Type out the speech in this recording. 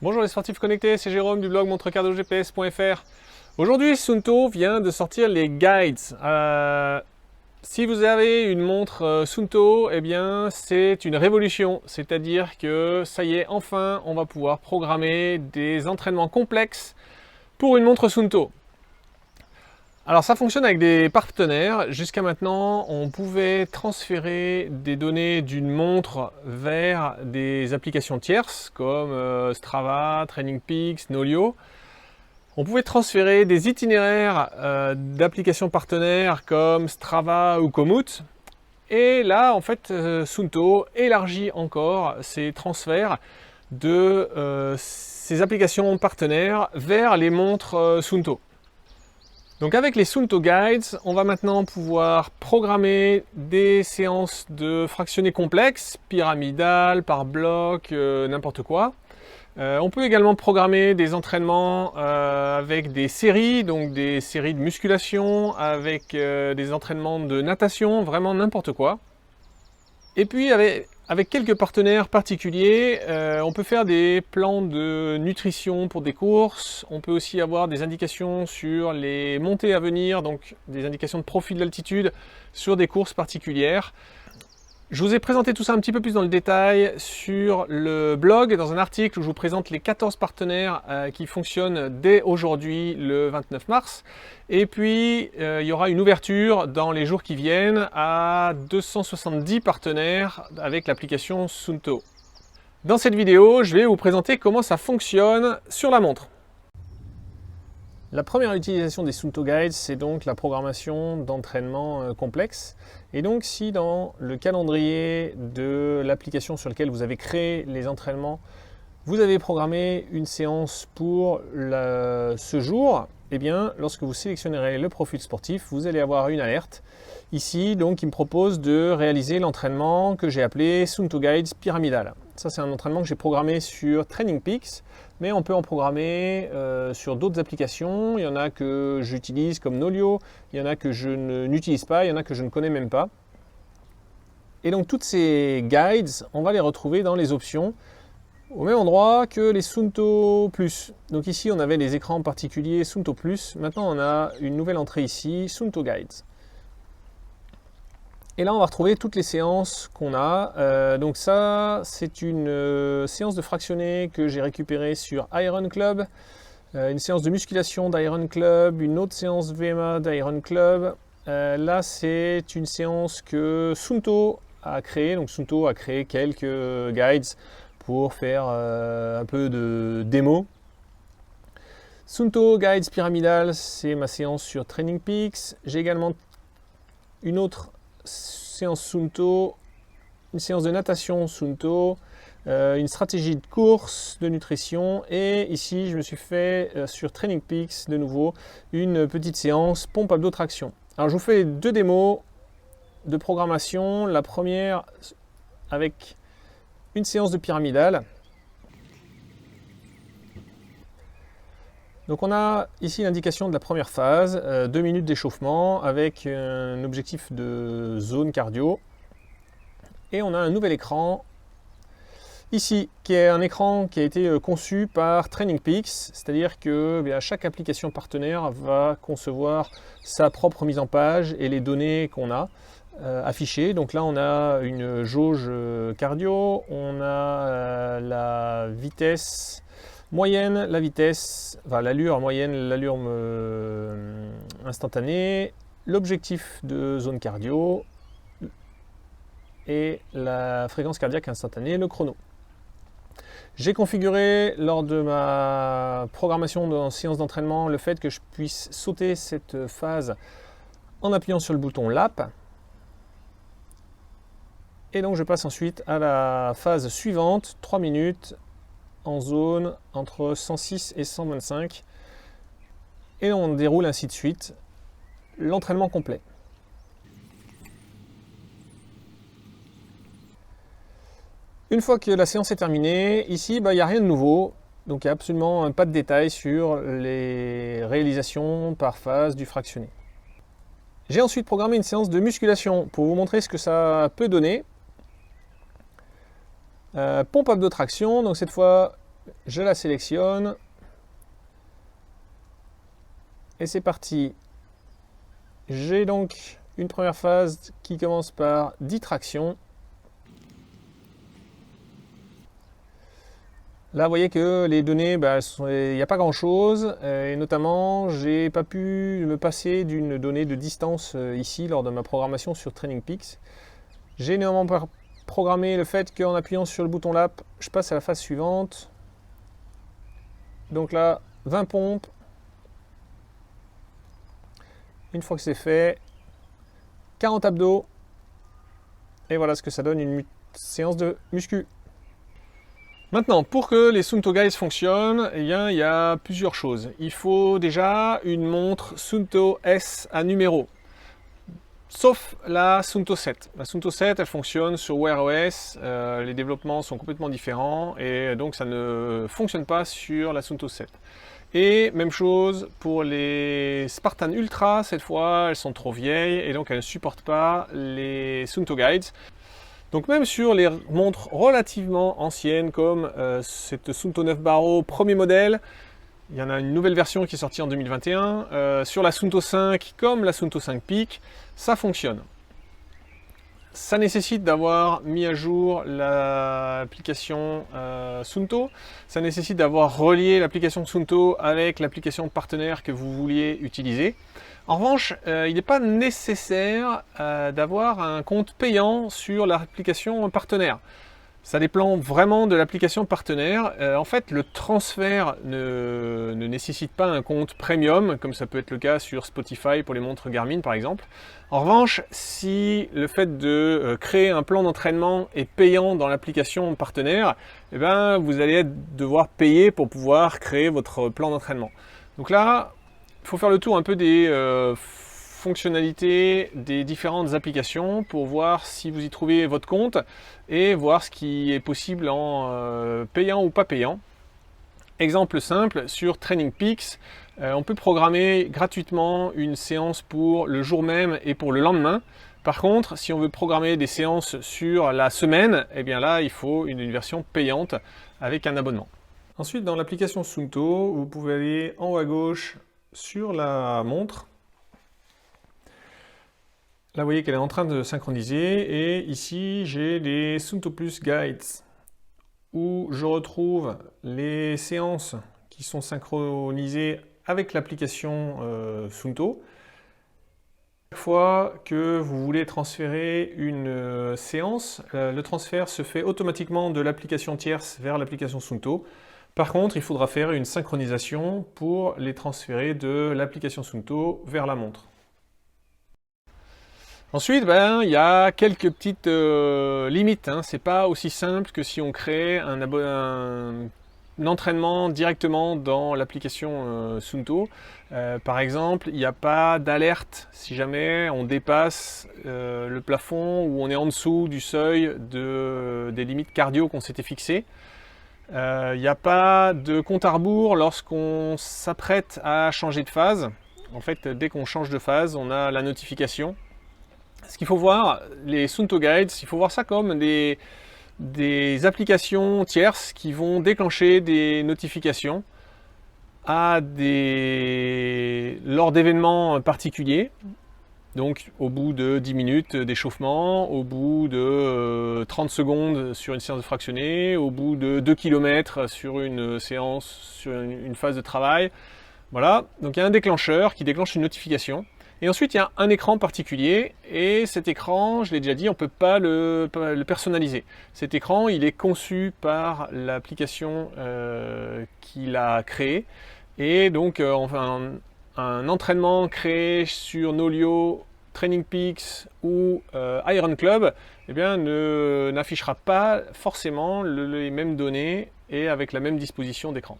Bonjour les sportifs connectés, c'est Jérôme du blog montrecardogps.fr. Aujourd'hui, Suunto vient de sortir les guides. Si vous avez une montre Suunto, eh bien c'est une révolution. C'est-à-dire que ça y est, enfin, on va pouvoir programmer des entraînements complexes pour une montre Suunto. Alors ça fonctionne avec des partenaires. Jusqu'à maintenant, on pouvait transférer des données d'une montre vers des applications tierces comme Strava, TrainingPeaks, Nolio. On pouvait transférer des itinéraires d'applications partenaires comme Strava ou Komoot. Et là, en fait, Suunto élargit encore ces transferts de ces applications partenaires vers les montres Suunto. Donc avec les Suunto Guides, on va maintenant pouvoir programmer des séances de fractionnés complexes, pyramidales, par bloc, n'importe quoi. On peut également programmer des entraînements avec des séries, donc des séries de musculation, avec des entraînements de natation, vraiment n'importe quoi. Et puis avec quelques partenaires particuliers, on peut faire des plans de nutrition pour des courses. On peut aussi avoir des indications sur les montées à venir, donc des indications de profil d'altitude sur des courses particulières. Je vous ai présenté tout ça un petit peu plus dans le détail sur le blog, dans un article où je vous présente les 14 partenaires qui fonctionnent dès aujourd'hui, le 29 mars. Et puis, il y aura une ouverture dans les jours qui viennent à 270 partenaires avec l'application Suunto. Dans cette vidéo, je vais vous présenter comment ça fonctionne sur la montre. La première utilisation des Suunto Guides, c'est donc la programmation d'entraînement complexe. Et donc si dans le calendrier de l'application sur laquelle vous avez créé les entraînements, vous avez programmé une séance pour ce jour, eh bien lorsque vous sélectionnerez le profil sportif, vous allez avoir une alerte. Ici, donc, il me propose de réaliser l'entraînement que j'ai appelé Suunto Guides Pyramidal. Ça, c'est un entraînement que j'ai programmé sur TrainingPeaks, mais on peut en programmer sur d'autres applications. Il y en a que j'utilise comme Nolio, il y en a que je n'utilise pas, il y en a que je ne connais même pas. Et donc, toutes ces guides, on va les retrouver dans les options au même endroit que les Suunto Plus. Donc ici, on avait les écrans particuliers Suunto Plus. Maintenant, on a une nouvelle entrée ici, Suunto Guides. Et là, on va retrouver toutes les séances qu'on a. Donc ça, c'est une séance de fractionné que j'ai récupérée sur Iron Club, une séance de musculation d'Iron Club, une autre séance VMA d'Iron Club. Là, c'est une séance que Suunto a créée. Donc Suunto a créé quelques guides pour faire un peu de démo. Suunto Guides Pyramidal, c'est ma séance sur TrainingPeaks. J'ai également une autre séance Suunto, une séance de natation Suunto, une stratégie de course, de nutrition, et ici je me suis fait sur TrainingPeaks de nouveau une petite séance pompe abdos traction. Alors je vous fais deux démos de programmation. La première avec une séance de pyramidale. Donc on a ici l'indication de la première phase, 2 minutes d'échauffement avec un objectif de zone cardio. Et on a un nouvel écran ici, qui est un écran qui a été conçu par TrainingPeaks, c'est-à-dire que chaque application partenaire va concevoir sa propre mise en page et les données qu'on a affichées. Donc là on a une jauge cardio, on a la vitesse moyenne, la vitesse, enfin l'allure moyenne, l'allure instantanée, l'objectif de zone cardio et la fréquence cardiaque instantanée, le chrono. J'ai configuré lors de ma programmation en séance d'entraînement le fait que je puisse sauter cette phase en appuyant sur le bouton LAP. Et donc je passe ensuite à la phase suivante, 3 minutes, en zone entre 106 et 125, et on déroule ainsi de suite l'entraînement complet. Une fois que la séance est terminée, ici il n'y a rien de nouveau, donc il n'y a absolument pas de détails sur les réalisations par phase du fractionné. J'ai ensuite programmé une séance de musculation pour vous montrer ce que ça peut donner. Pompe abdos traction, donc cette fois Je la sélectionne. Et c'est parti. J'ai donc une première phase qui commence par 10 tractions. Là, vous voyez que les données, il n'y a pas grand-chose. Et notamment, j'ai pas pu me passer d'une donnée de distance ici lors de ma programmation sur TrainingPeaks. J'ai néanmoins programmé le fait qu'en appuyant sur le bouton Lap, je passe à la phase suivante. Donc là, 20 pompes. Une fois que c'est fait, 40 abdos. Et voilà ce que ça donne, une séance de muscu. Maintenant, pour que les Suunto Guides fonctionnent, il y a plusieurs choses. Il faut déjà une montre Suunto S à numéro. Sauf la Suunto 7. La Suunto 7, elle fonctionne sur Wear OS. Les développements sont complètement différents et donc ça ne fonctionne pas sur la Suunto 7. Et même chose pour les Spartan Ultra, cette fois elles sont trop vieilles et donc elles ne supportent pas les Suunto Guides. Donc même sur les montres relativement anciennes comme cette Suunto 9 Baro premier modèle, il y en a une nouvelle version qui est sortie en 2021, sur la Suunto 5 comme la Suunto 5 Peak, ça fonctionne. Ça nécessite d'avoir mis à jour l'application Suunto, ça nécessite d'avoir relié l'application Suunto avec l'application partenaire que vous vouliez utiliser. En revanche, il n'est pas nécessaire d'avoir un compte payant sur l'application partenaire. Ça dépend vraiment de l'application partenaire. En fait, le transfert ne nécessite pas un compte premium, comme ça peut être le cas sur Spotify pour les montres Garmin par exemple. En revanche, si le fait de créer un plan d'entraînement est payant dans l'application partenaire, eh ben, vous allez devoir payer pour pouvoir créer votre plan d'entraînement. Donc là, il faut faire le tour un peu des fonctionnalités des différentes applications pour voir si vous y trouvez votre compte et voir ce qui est possible en payant ou pas payant. Exemple simple, sur TrainingPeaks, on peut programmer gratuitement une séance pour le jour même et pour le lendemain. Par contre, si on veut programmer des séances sur la semaine, eh bien là, il faut une version payante avec un abonnement. Ensuite, dans l'application Suunto, vous pouvez aller en haut à gauche sur la montre. Là, vous voyez qu'elle est en train de synchroniser. Et ici, j'ai les Suunto Plus Guides où je retrouve les séances qui sont synchronisées avec l'application Suunto. Chaque fois que vous voulez transférer une séance, le transfert se fait automatiquement de l'application tierce vers l'application Suunto. Par contre, il faudra faire une synchronisation pour les transférer de l'application Suunto vers la montre. Ensuite, il y a quelques petites limites. C'est pas aussi simple que si on crée un entraînement directement dans l'application Suunto. Par exemple, il n'y a pas d'alerte si jamais on dépasse le plafond ou on est en dessous du seuil des limites cardio qu'on s'était fixées. Il n'y a pas de compte à rebours lorsqu'on s'apprête à changer de phase. En fait, dès qu'on change de phase, on a la notification. Ce qu'il faut voir, les Suunto Guides, il faut voir ça comme des applications tierces qui vont déclencher des notifications lors d'événements particuliers. Donc au bout de 10 minutes d'échauffement, au bout de 30 secondes sur une séance de fractionné, au bout de 2 km sur une séance, sur une phase de travail. Voilà, donc il y a un déclencheur qui déclenche une notification. Et ensuite, il y a un écran particulier, et cet écran, je l'ai déjà dit, on ne peut pas le personnaliser. Cet écran, il est conçu par l'application qu'il a créée, et donc un entraînement créé sur Nolio, TrainingPeaks ou Iron Club, eh bien, n'affichera pas forcément les mêmes données et avec la même disposition d'écran.